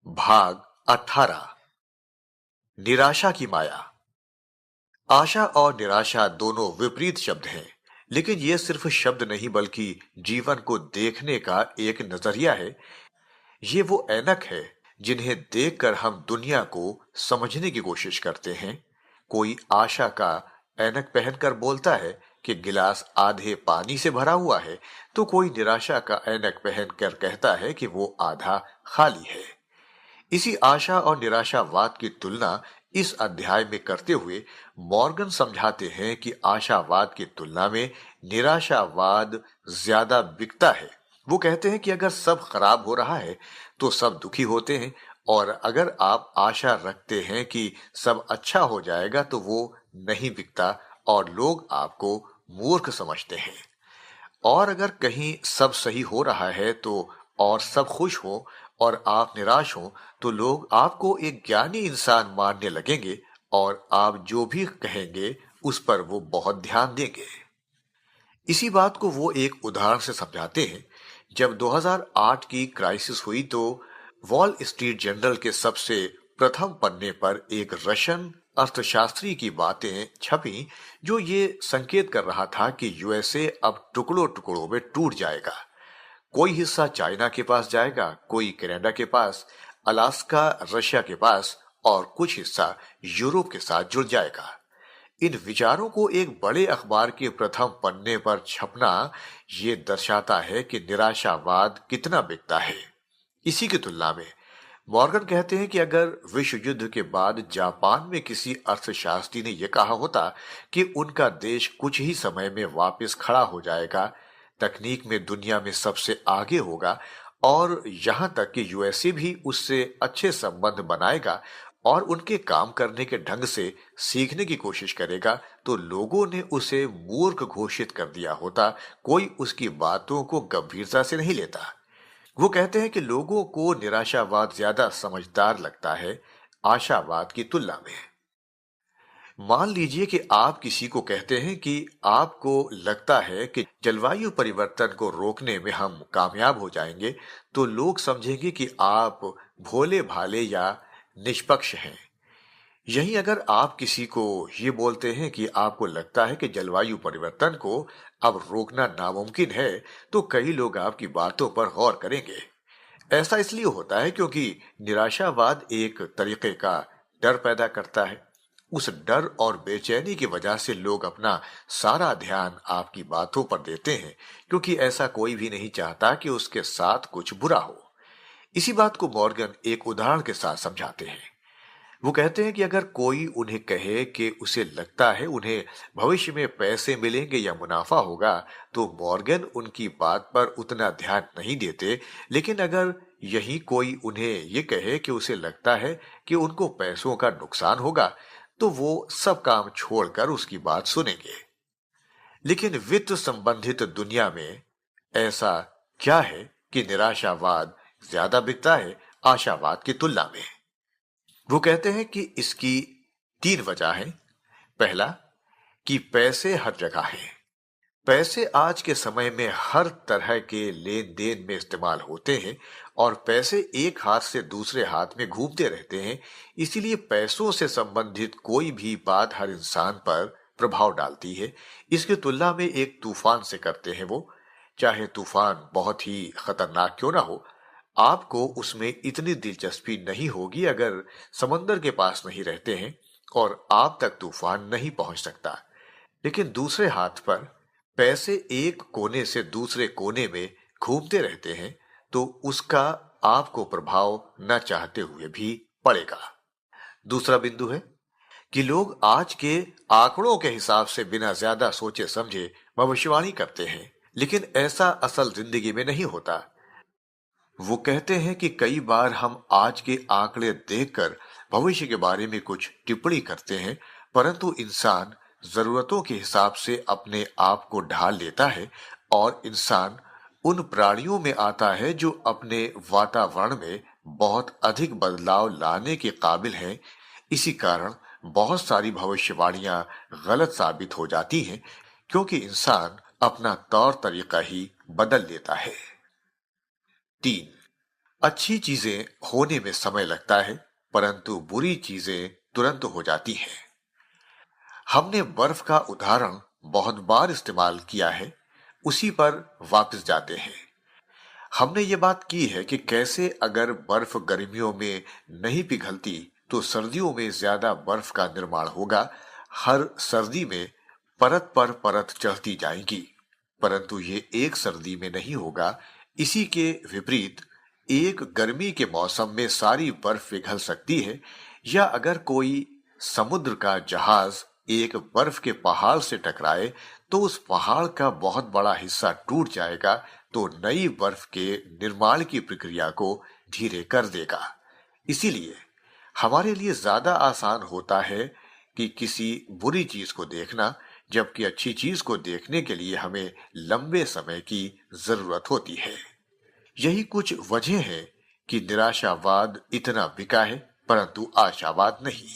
भाग 18। निराशा की माया। आशा और निराशा दोनों विपरीत शब्द हैं, लेकिन ये सिर्फ शब्द नहीं बल्कि जीवन को देखने का एक नजरिया है। ये वो ऐनक है जिन्हें देखकर हम दुनिया को समझने की कोशिश करते हैं। कोई आशा का ऐनक पहनकर बोलता है कि गिलास आधे पानी से भरा हुआ है, तो कोई निराशा का ऐनक पहनकर कहता है कि वो आधा खाली है। इसी आशा और निराशावाद की तुलना इस अध्याय में करते हुए मॉर्गन समझाते हैं कि आशावाद की तुलना में निराशावाद ज्यादा बिकता है। वो कहते हैं कि अगर सब खराब हो रहा है तो सब दुखी होते हैं, और अगर आप आशा रखते हैं कि सब अच्छा हो जाएगा तो वो नहीं बिकता और लोग आपको मूर्ख समझते हैं। और अगर कहीं सब सही हो रहा है तो और सब खुश हो और आप निराश हो तो लोग आपको एक ज्ञानी इंसान मानने लगेंगे और आप जो भी कहेंगे उस पर वो बहुत ध्यान देंगे। इसी बात को वो एक उदाहरण से समझाते हैं। जब 2008 की क्राइसिस हुई तो वॉल स्ट्रीट जर्नल के सबसे प्रथम पन्ने पर एक रशियन अर्थशास्त्री की बातें छपी जो ये संकेत कर रहा था कि यूएसए अब टुकड़ों टुकड़ों में टूट जाएगा। कोई हिस्सा चाइना के पास जाएगा, कोई कनाडा के पास, अलास्का रशिया के पास और कुछ हिस्सा यूरोप के साथ जुड़ जाएगा। इन विचारों को एक बड़े अखबार के प्रथम पन्ने पर छपना ये दर्शाता है कि निराशावाद कितना बिकता है। इसी की तुलना में मॉर्गन कहते हैं कि अगर विश्व युद्ध के बाद जापान में किसी अर्थशास्त्री ने यह कहा होता कि उनका देश कुछ ही समय में वापस खड़ा हो जाएगा, तकनीक में दुनिया में सबसे आगे होगा और यहां तक कि यूएसए भी उससे अच्छे संबंध बनाएगा और उनके काम करने के ढंग से सीखने की कोशिश करेगा, तो लोगों ने उसे मूर्ख घोषित कर दिया होता। कोई उसकी बातों को गंभीरता से नहीं लेता। वो कहते हैं कि लोगों को निराशावाद ज्यादा समझदार लगता है आशावाद की तुलना में। मान लीजिए कि आप किसी को कहते हैं कि आपको लगता है कि जलवायु परिवर्तन को रोकने में हम कामयाब हो जाएंगे, तो लोग समझेंगे कि आप भोले भाले या निष्पक्ष हैं। यही अगर आप किसी को ये बोलते हैं कि आपको लगता है कि जलवायु परिवर्तन को अब रोकना नामुमकिन है, तो कई लोग आपकी बातों पर गौर करेंगे। ऐसा इसलिए होता है क्योंकि निराशावाद एक तरीके का डर पैदा करता है। उस डर और बेचैनी की वजह से लोग अपना सारा ध्यान आपकी बातों पर देते हैं, क्योंकि ऐसा कोई भी नहीं चाहता कि उसके साथ कुछ बुरा हो। इसी बात को मॉर्गन एक उदाहरण के साथ समझाते हैं। वो कहते हैं कि अगर कोई उन्हें कहे कि उसे लगता है उन्हें भविष्य में पैसे मिलेंगे या मुनाफा होगा, तो मॉर्गन उनकी बात पर उतना ध्यान नहीं देते। लेकिन अगर यही कोई उन्हें ये कहे कि उसे लगता है कि उनको पैसों का नुकसान होगा, तो वो सब काम छोड़कर उसकी बात सुनेंगे। लेकिन वित्त संबंधित दुनिया में ऐसा क्या है कि निराशावाद ज्यादा बिकता है आशावाद की तुलना में? वो कहते हैं कि इसकी 3 वजह हैं। पहला, कि पैसे हर जगह हैं। पैसे आज के समय में हर तरह के लेन देन में इस्तेमाल होते हैं और पैसे एक हाथ से दूसरे हाथ में घूमते रहते हैं। इसीलिए पैसों से संबंधित कोई भी बात हर इंसान पर प्रभाव डालती है। इसकी तुलना में एक तूफान से करते हैं वो। चाहे तूफान बहुत ही खतरनाक क्यों ना हो, आपको उसमें इतनी दिलचस्पी नहीं होगी अगर समंदर के पास नहीं रहते हैं और आप तक तूफान नहीं पहुंच सकता। लेकिन दूसरे हाथ पर पैसे एक कोने से दूसरे कोने में घूमते रहते हैं, तो उसका आपको प्रभाव न चाहते हुए भी पड़ेगा। दूसरा बिंदु है कि लोग आज के आंकड़ों के हिसाब से बिना ज्यादा सोचे समझे भविष्यवाणी करते हैं, लेकिन ऐसा असल जिंदगी में नहीं होता। वो कहते हैं कि कई बार हम आज के आंकड़े देखकर भविष्य के बारे में कुछ टिप्पणी करते हैं, परंतु इंसान जरूरतों के हिसाब से अपने आप को ढाल लेता है और इंसान उन प्राणियों में आता है जो अपने वातावरण में बहुत अधिक बदलाव लाने के काबिल हैं। इसी कारण बहुत सारी भविष्यवाणियां गलत साबित हो जाती हैं, क्योंकि इंसान अपना तौर तरीका ही बदल लेता है। 3, अच्छी चीजें होने में समय लगता है, परंतु बुरी चीजें तुरंत हो जाती हैं। हमने बर्फ का उदाहरण बहुत बार इस्तेमाल किया है, उसी पर वापस जाते हैं। हमने ये बात की है कि कैसे अगर बर्फ गर्मियों में नहीं पिघलती तो सर्दियों में ज्यादा बर्फ का निर्माण होगा। हर सर्दी में परत पर परत चढ़ती जाएगी, परंतु ये एक सर्दी में नहीं होगा। इसी के विपरीत एक गर्मी के मौसम में सारी बर्फ पिघल सकती है, या अगर कोई समुद्र का जहाज एक बर्फ के पहाड़ से टकराए तो उस पहाड़ का बहुत बड़ा हिस्सा टूट जाएगा, तो नई बर्फ के निर्माण की प्रक्रिया को धीरे कर देगा। इसीलिए हमारे लिए ज्यादा आसान होता है कि किसी बुरी चीज को देखना, जबकि अच्छी चीज को देखने के लिए हमें लंबे समय की जरूरत होती है। यही कुछ वजह है कि निराशावाद इतना बिका है, परंतु आशावाद नहीं।